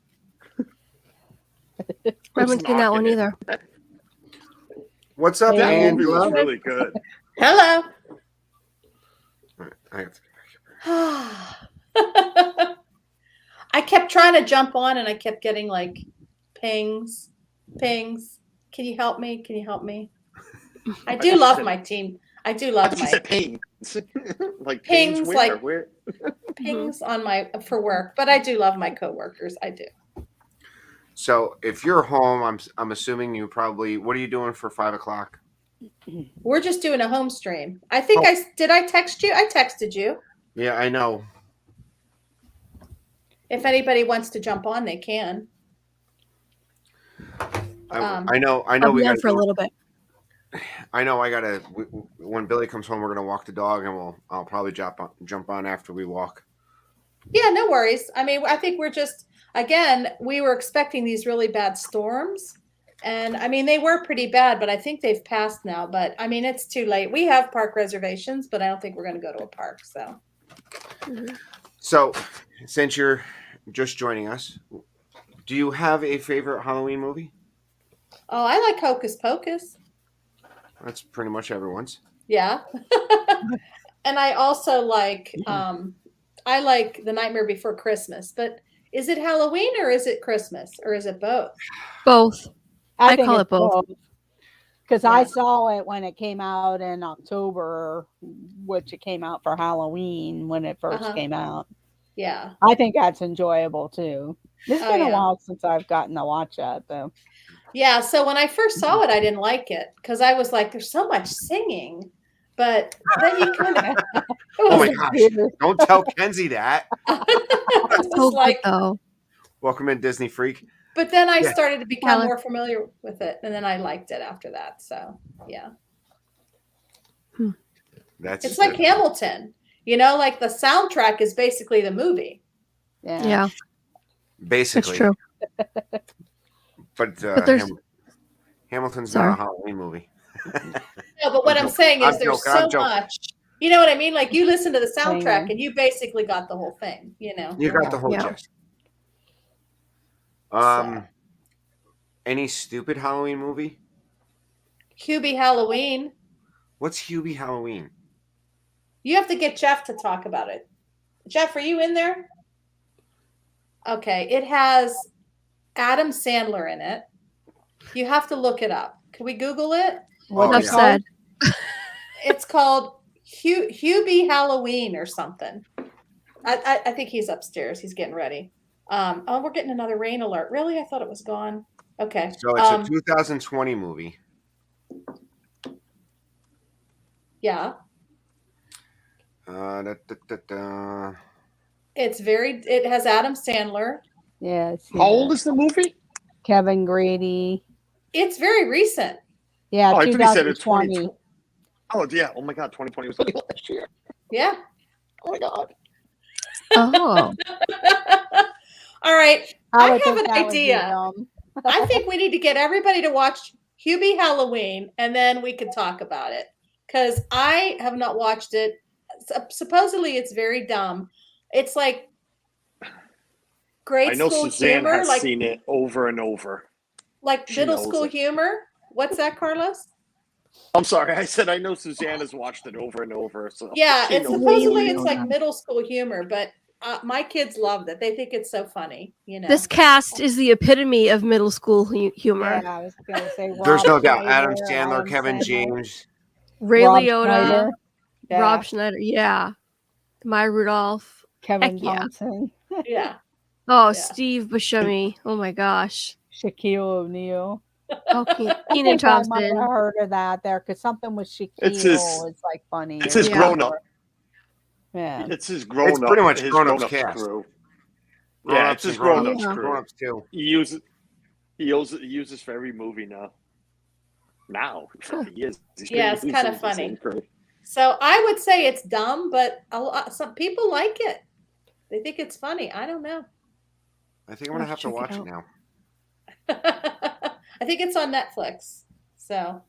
I haven't seen that one knocking it. either. What's up, Yeah. That Andy? movie was Love? really good. Hello. I have to- I kept trying to jump on and I kept getting like pings. Can you help me? Can you help me? I do love my team. I do I love thought you my said pings. Like Pings, pings, where? like- Where? pings on my for work, but I do love my coworkers. I do. So if you're home, I'm assuming you probably. What are you doing for 5 o'clock? We're just doing a home stream. I think Oh. I text you? I texted you. Yeah, I know. If anybody wants to jump on, they can. I know. I'll We be on got for a little bit. I know. I gotta. When Billy comes home, we're gonna walk the dog, and I'll probably jump on after we walk. Yeah, no worries. I mean, I think we're just, again, we were expecting these really bad storms. And I mean, they were pretty bad, but I think they've passed now. But I mean, it's too late. We have park reservations, but I don't think we're going to go to a park. So, So, since you're just joining us, do you have a favorite Halloween movie? oh, I like Hocus Pocus. That's pretty much everyone's. Yeah. And I also like, I like The Nightmare Before Christmas. But is it Halloween or is it Christmas or is it both? Both. I think call it's it both. Because I Yeah. saw it when it came out in October, which it came out for Halloween when it 1st Uh-huh. came out. Yeah. I think that's enjoyable too. It's Oh, been a yeah. while since I've gotten to watch that though. Yeah, so when I first saw it, I didn't like it because I was like, "There's so much singing," but then you kind of, it Oh my was, gosh! Don't tell Kenzie that. it So was good like, though. Welcome in, Disney freak. but then I Yeah. started to become Tyler. more familiar with it, and then I liked it after that. So yeah, That's it's like Hamilton, like the soundtrack is basically the movie. Yeah, basically. it's true. But there's- Hamilton's Sorry. not a Halloween movie. No, but what I'm saying is I'm there's joking, I'm so joking. much. You know what I mean? Like you listen to the soundtrack Singing. and you basically got the whole thing. You got the whole Yeah. gist. Any stupid Halloween movie? Hubie Halloween. What's Hubie Halloween? You have to get Jeff to talk about it. Jeff, are you in there? Okay, it has Adam Sandler in it. You have to look it up. Can we Google it? Oh, Enough yeah. said. It's called Hubie Halloween or something. I think he's upstairs. He's getting ready. Oh, we're getting another rain alert. Really? I thought it was gone. Okay. So it's a 2020 movie. Yeah. It has Adam Sandler. Yeah. I see How old that. is the movie? Kevin Grady? It's very recent. Yeah, Oh, I thought he said it's 2020. Oh yeah. Oh my God, 2020 was only last year. Yeah. Oh my God. Oh, All right. I I would have think an that would be idea. dumb. I think we need to get everybody to watch Hubie Halloween and then we could talk about it. Because I have not watched it. Supposedly it's very dumb. It's like grade I know school Suzanne humor, has like seen it over and over. She middle knows school it. humor. What's that, Carlos? I'm sorry, I said I know Suzanne has watched it over and over. So Yeah, she it's knows supposedly it. it's like middle school humor, but my kids loved it. They think it's so funny, this cast is the epitome of middle school humor. Yeah, I was gonna say There's Rob no doubt. Adam Schneider, Sandler, Adam Kevin Sandler, James. Ray Rob Liotta, Schneider, yeah, Rob Schneider, yeah, Maya Rudolph. Kevin heck yeah. Thompson, Yeah. Oh, Yeah. Steve Buscemi. Oh my gosh. Shaquille O'Neal. Oh, I Kenan think I might have Thompson. heard of that there because something with Shaquille It's his- is like funny. It's his Yeah. grown up. Yeah. It's his grown up. pretty much his grown-ups grown-ups cast. crew. Yeah, Grown-ups it's his and grown-ups. grown-ups Yeah. crew. Grown-ups too. He uses for every movie now. He is. He's Yeah, been it's using kinda the funny. same crew. So I would say it's dumb, but some people like it. They think it's funny. I don't know. I think I'm gonna have to Check it watch it out. now. I think it's on Netflix. So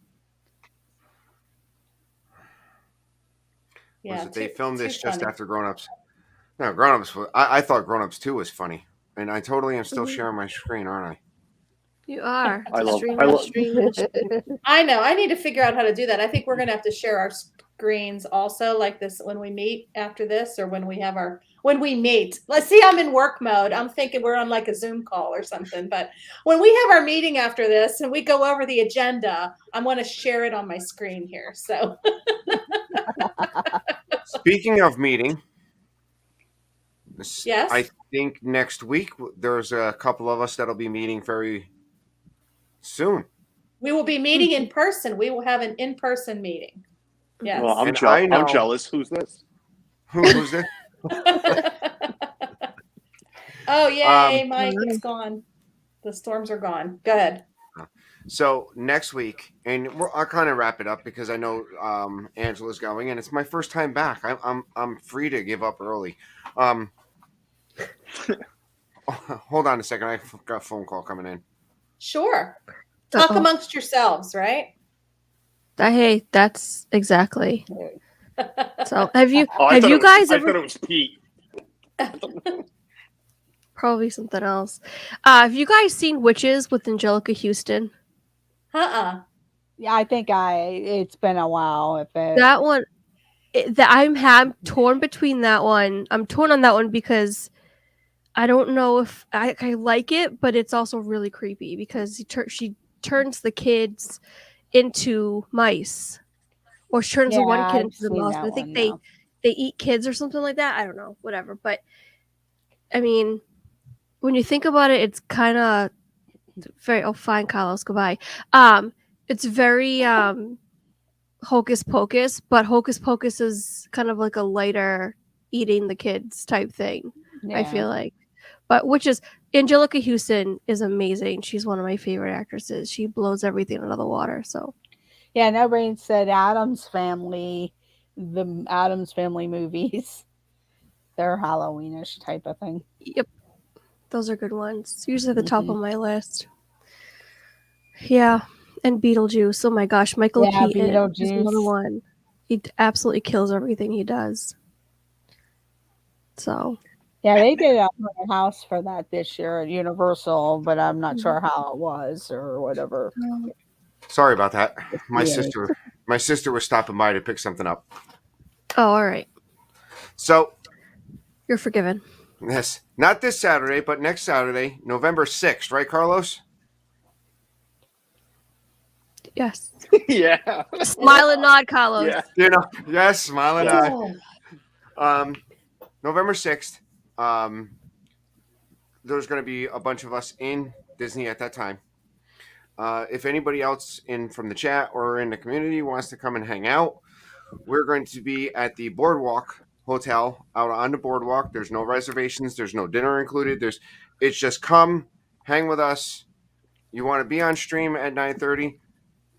yeah, They filmed this too just funny. after Grown Ups. No, Grown Ups. I thought Grown Ups 2 was funny, and I totally am still Mhm. sharing my screen, aren't I? You are. I love- Stream, I love- stream. I know. I need to figure out how to do that. I think we're going to have to share our screens also, like this when we meet after this, or when we meet. Let's see. I'm in work mode. I'm thinking we're on like a Zoom call or something. But when we have our meeting after this and we go over the agenda, I'm going to share it on my screen here. So Speaking of meeting, Yes? I think next week there's a couple of us that'll be meeting very soon. we will be meeting in person. We will have an in-person meeting. Yes. Well, And I know- I'm jealous. Who's this? Who's this? Oh, yay, Um, Mike, it's gone. The storms are gone. Go ahead. So next week, and I'll kind of wrap it up because I know Angela's going, and it's my first time back. I'm free to give up early. Hold on a second. I got a phone call coming in. Sure. Talk Uh-oh. amongst yourselves, right? Hey, that's exactly. So have you Oh, I have thought you it was, guys I ever thought it was Pete. probably something else? Have you guys seen Witches with Angelica Houston? Uh-uh. Yeah, I think it's been a while. If it, That one I'm torn between that one. I'm torn on that one because I don't know if I like it, but it's also really creepy because she turns the kids into mice, or she turns the yeah, one kid I've into the seen mouse. that But I think one they now. eat kids or something like that. I don't know, whatever. But I mean, when you think about it, it's kind of very. Oh, fine, Carlos, goodbye. It's very Hocus Pocus, but Hocus Pocus is kind of like a lighter eating the kids type thing. I Yeah. feel like, but which is Angelica Houston is amazing. She's one of my favorite actresses. She blows everything out of the water. So Yeah, nobody said Adam's Family, the Adam's Family movies. They're Halloweenish type of thing. yep, those are good ones. Usually at the top Mhm. of my list. Yeah, and Beetlejuice. Oh my gosh, Michael Yeah, Keaton is another Beetlejuice. one. He absolutely kills everything he does. So Yeah, they did a haunted house for that this year at Universal, but I'm not Mhm. sure how it was or whatever. Sorry about that. My Yeah. sister was stopping by to pick something up. oh, all right, So you're forgiven. yes, not this Saturday, but next Saturday, November 6th, right, Carlos? Yes, Yeah. smile and nod, Carlos. Yeah. You know, yes, smiling eye. Oh. November 6th. There's going to be a bunch of us in Disney at that time. If anybody else from the chat or in the community wants to come and hang out, we're going to be at the Boardwalk Hotel out on the boardwalk. There's no reservations. There's no dinner included. It's just come, hang with us. You want to be on stream at 9:30,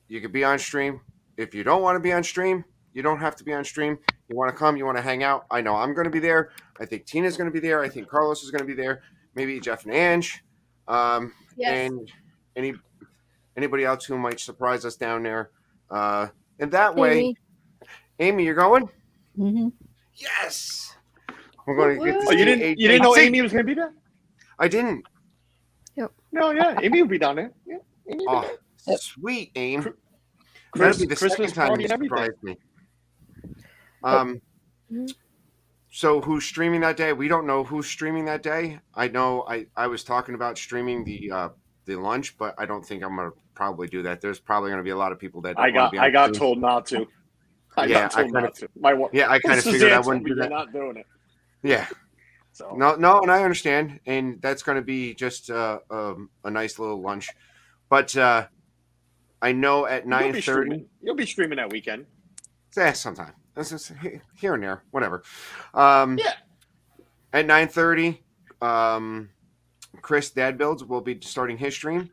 you could be on stream. If you don't want to be on stream, you don't have to be on stream. You want to come, you want to hang out. I know I'm going to be there. I think Tina's going to be there. I think Carlos is going to be there. Maybe Jeff and Ange. Yes. And anybody else who might surprise us down there. And that way, Amy, you're going? Mhm. Yes. We're going to get to Oh, see you didn't know AJC. Amy was going to be there? I didn't. No, yeah. Amy will be down there. Yeah. Amy will be Oh, there. sweet, Amy. That'll Chris, be the Christmas second time party you and everything. surprised me. So who's streaming that day? We don't know who's streaming that day. I know I was talking about streaming the lunch, but I don't think I'm gonna probably do that. There's probably gonna be a lot of people that don't want to be on I got stream. told not to. I Yeah, got told I kinda- not to. My wife. Yeah, I kind of figured I wouldn't do You're that. not doing it. Yeah. So No, and I understand, and that's going to be just a nice little lunch. But I know at 9:30, you'll be streaming that weekend. sometime. This is here and there, whatever. Yeah. At 9:30, Chris Dad Builds will be starting his stream.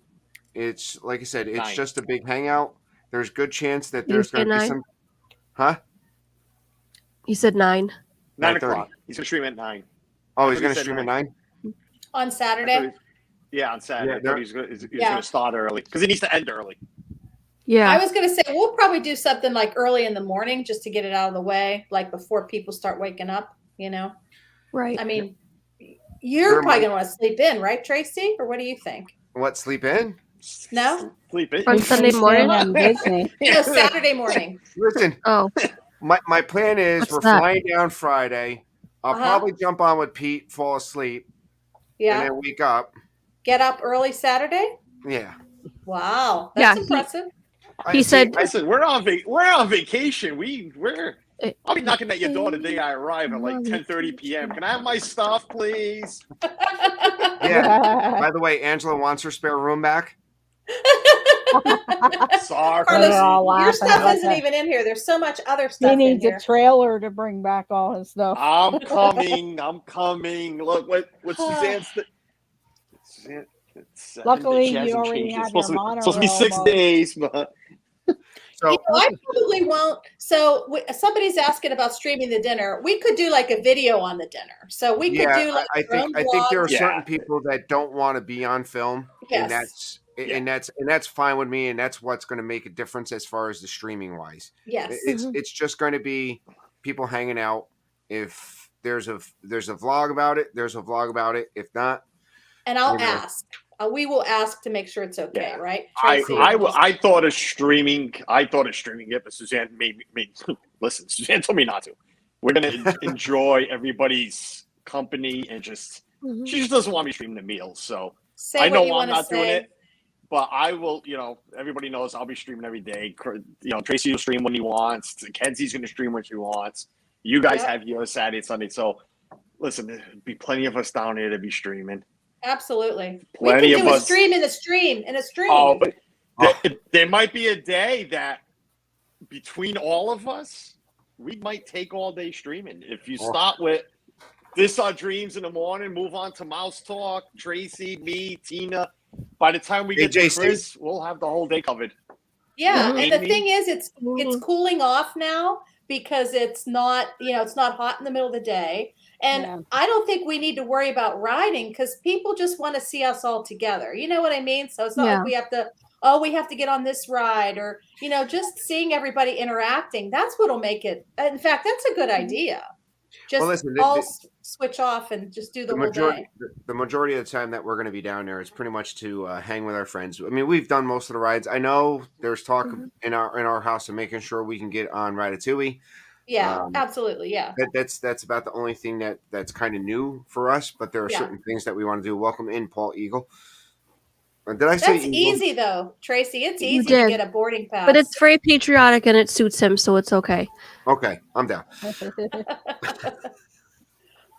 It's like I said, it's Nice. just a big hangout. There's good chance that Did you there's say going to be 9? some. Huh? You said 9. 9 9:30. o'clock. He's gonna stream at 9. Oh, I he's thought going he to said stream at 9. 9. On I thought Saturday? Yeah, on Saturday. Yeah, I thought he was Yeah. gonna start early because he needs to end early. Yeah. I was going to say, we'll probably do something like early in the morning just to get it out of the way, like before people start waking up, you know? right. I mean, you're There probably might- going to want to sleep in, right, Tracy? Or what do you think? What, sleep in? No? Sleep in. On Sunday morning? On Disney. No, Saturday morning. Listen, Oh, my plan is What's we're that? flying down Friday. I'll Uh-huh. probably jump on with Pete, fall asleep, Yeah. and then wake up. Get up early Saturday? Yeah. Wow. Yeah, That's impressive. He said- I said we're on vacation. We're. It- I'll be knocking at your door the day I arrive at like 10:30 p.m. Can I have my stuff, please? Yeah. By the way, Angela wants her spare room back. Sorry. Carlos, They're all your laughing stuff about isn't that. even in here. There's so much other stuff He in needs here. a trailer to bring back all his stuff. I'm coming. I'm coming. Look what Suzanne's. Suzanne, Luckily, she you hasn't already changed. have It's supposed your to be 6 monorail days, but You know, I this is- probably won't. So somebody's asking about streaming the dinner. We could do like a video on the dinner. So we could do like I our own think there are vlogs. Yeah. certain people that don't want to be on film, and Yes. that's fine with me, and that's what's going to make a difference as far as the streaming wise. Yes. It's just going to be people hanging out. If there's a vlog about it, there's a vlog about it. If not, And I'll you know. ask. We will ask to make sure it's okay, Yeah. right? I Tracy will just- thought of streaming. I thought of streaming it, but Suzanne made me listen. Suzanne told me not to. We're gonna enjoy everybody's company and just. Mhm. She just doesn't want me streaming the meals, so say I what know you I'm want to not doing say. it. But I will. Everybody knows I'll be streaming every day. Tracy will stream when he wants. Kenzie's gonna stream when she wants. You guys Yep. have yours Saturday and Sunday. So listen, there'll be plenty of us down here to be streaming. Absolutely. Plenty we can of do a us. stream in a stream in a stream. Oh, but there might be a day that between all of us, we might take all day streaming. If you start with this, our dreams in the morning, move on to Mouse Talk, Tracy, me, Tina. By the time we Hey, get to JC. Chris, we'll have the whole day covered. Yeah, Mhm. and the Amy? thing is, it's Mhm. cooling off now because it's not hot in the middle of the day, and Yeah. I don't think we need to worry about riding because people just want to see us all together. You know what I mean? So it's not Yeah. like we have to get on this ride or just seeing everybody interacting. That's what'll make it. In fact, that's a good idea. Just Well, listen, all switch off and just do the whole day. the majority of the time that we're going to be down there is pretty much to hang with our friends. I mean, we've done most of the rides. I know there's talk in our house of making sure we can get on Ratatouille. Yeah, Um, absolutely. Yeah. That's about the only thing that's kind of new for us. But there are Yeah. certain things that we want to do. Welcome in, Paul Eagle. Did I say That's Eagle? easy though, Tracy. It's You easy to did. get a boarding pass. But it's very patriotic and it suits him, so it's okay. Okay, I'm down.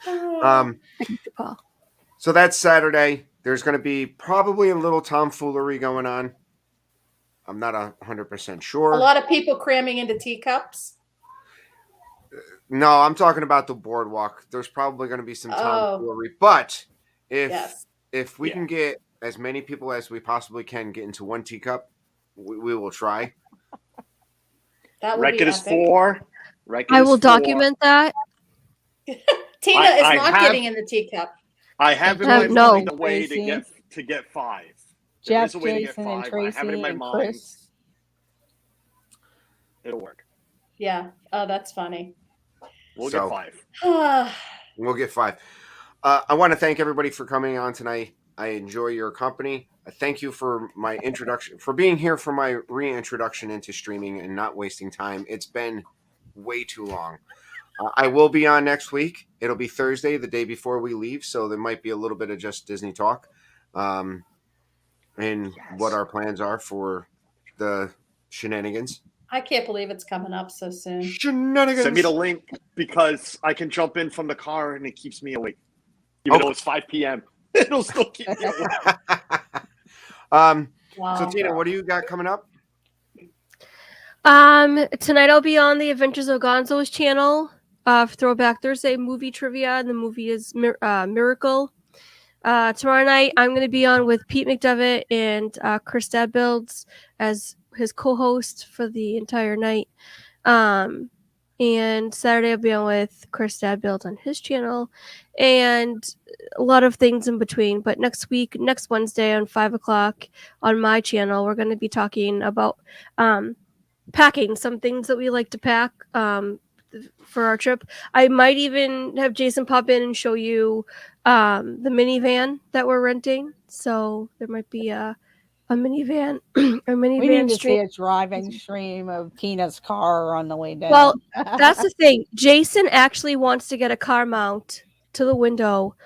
Oh. Thank you, Paul. So that's Saturday. There's going to be probably a little tomfoolery going on. I'm not 100% sure. A lot of people cramming into teacups. No, I'm talking about the boardwalk. There's probably going to be some Oh. tomfoolery, but Yes. if we Yeah. can get as many people as we possibly can get into one teacup, we will try. That would Record be is epic. 4. Record I is will 4. document that. Tina I is not have- getting in the teacup. I have in No. my No. mind a way Tracy. to get 5. Jeff, There is a way to get Jason, and 5. I Tracy have it in my and mind. Chris. It'll work. Yeah. Oh, that's funny. We'll So- get 5. We'll get 5. I want to thank everybody for coming on tonight. I enjoy your company. I thank you for my introduction, for being here for my reintroduction into streaming and not wasting time. It's been way too long. I will be on next week. It'll be Thursday, the day before we leave, so there might be a little bit of just Disney talk, and what our plans are for the shenanigans. I can't believe it's coming up so soon. Shenanigans. Send me the link because I can jump in from the car and it keeps me awake. Even though it's 5 p.m., it'll still keep me awake. Wow. So Tina, what do you got coming up? Tonight I'll be on the Adventures of Gonzo's channel. Throwback Thursday movie trivia, and the movie is Miracle. Tomorrow night I'm going to be on with Pete McDevitt and Chris Dadbuilds as his co-host for the entire night. And Saturday I'll be on with Chris Dadbuilds on his channel, and a lot of things in between. But next Wednesday on 5:00 on my channel, we're going to be talking about packing, some things that we like to pack for our trip. I might even have Jason pop in and show you the minivan that we're renting. So there might be a minivan or We minivan need to see stream. a driving stream of Tina's car on the way down. Well, that's the thing. Jason actually wants to get a car mount to the window,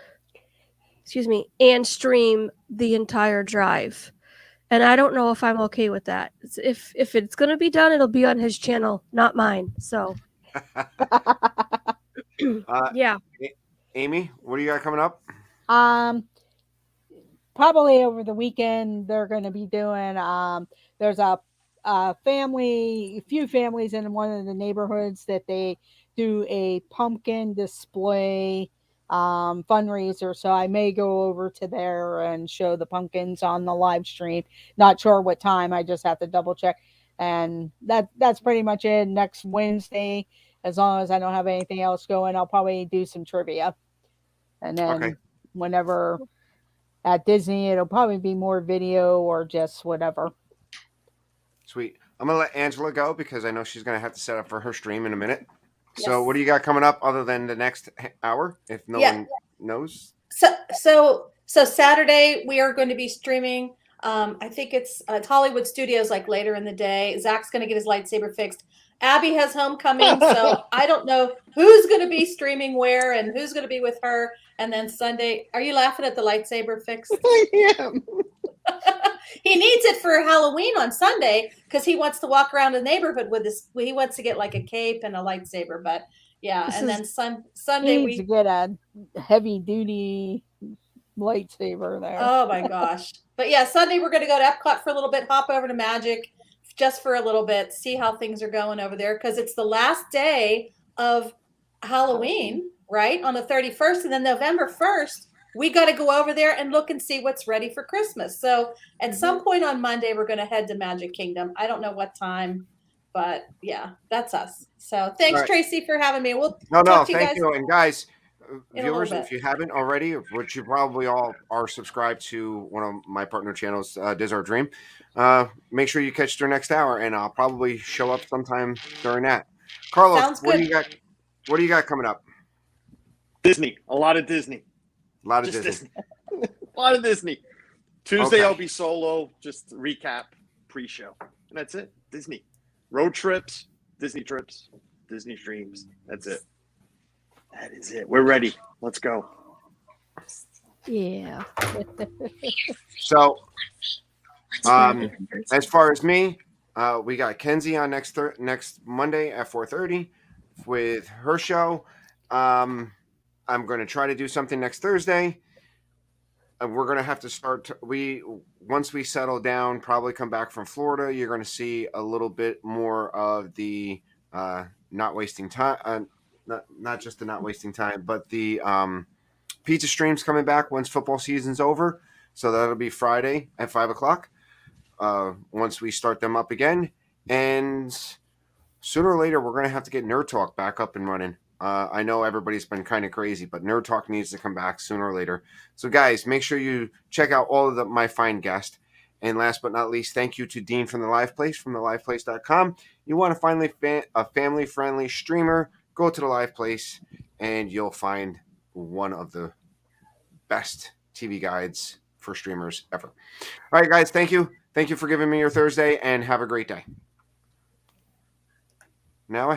and stream the entire drive. And I don't know if I'm okay with that. If it's going to be done, it'll be on his channel, not mine. So, yeah. Amy, what do you got coming up? Probably over the weekend they're going to be doing. There's a few families in one of the neighborhoods that they do a pumpkin display fundraiser. So I may go over to there and show the pumpkins on the live stream. Not sure what time. I just have to double check. And that's pretty much it. Next Wednesday, as long as I don't have anything else going, I'll probably do some trivia. And then Okay. whenever at Disney, it'll probably be more video or just whatever. Sweet. I'm gonna let Angela go because I know she's gonna have to set up for her stream in a minute. So, Yes. what do you got coming up other than the next hour? If no Yeah. one knows, So Saturday we are going to be streaming. I think it's Hollywood Studios like later in the day. Zach's going to get his lightsaber fixed. Abby has homecoming, so I don't know who's going to be streaming where and who's going to be with her. And then Sunday, are you laughing at the lightsaber fixed? Yeah. He needs it for Halloween on Sunday because he wants to walk around the neighborhood with his. He wants to get like a cape and a lightsaber, but yeah. This And is- then Sunday He needs to get a heavy duty lightsaber there. Oh my gosh. But yeah, Sunday we're going to go to Epcot for a little bit, hop over to Magic just for a little bit, see how things are going over there because it's the last day of Halloween, right? On the 31st. And then November 1st, we got to go over there and look and see what's ready for Christmas. So at some point on Monday, we're going to head to Magic Kingdom. I don't know what time, but yeah, that's us. So thanks, All right. Tracy, for having me. We'll no, talk to you thank guys. you. And guys, in a little viewers, bit. if you haven't already, which you probably all are subscribed to one of my partner channels, Diz Our Dream, make sure you catch their next hour, and I'll probably show up sometime during that. Carlos, Sounds what do good. you got? What do you got coming up? Disney. A lot of Disney. A lot of Just Disney. Disney. A lot of Disney. Tuesday Okay. I'll be solo. Just recap pre-show. And that's it. Disney. Road trips, Disney trips, Disney streams. That's it. That is it. We're ready. Let's go. Yeah. So, as far as me, we got Kenzie on next Monday at 4:30 with her show. I'm going to try to do something next Thursday. We're going to have to start. Once we settle down, probably come back from Florida. You're going to see a little bit more of the not wasting time. Not just the not wasting time, but the pizza streams coming back once football season's over. So that'll be Friday at 5:00. Once we start them up again, and sooner or later we're going to have to get Nerd Talk back up and running. I know everybody's been kind of crazy, but Nerd Talk needs to come back sooner or later. So guys, make sure you check out all of my fine guests. And last but not least, thank you to Dean from The Live Place from theliveplace.com. You want to find a family-friendly streamer, go to The Live Place, and you'll find one of the best TV guides for streamers ever. All right, guys, thank you. Thank you for giving me your Thursday, and have a great day. Now I have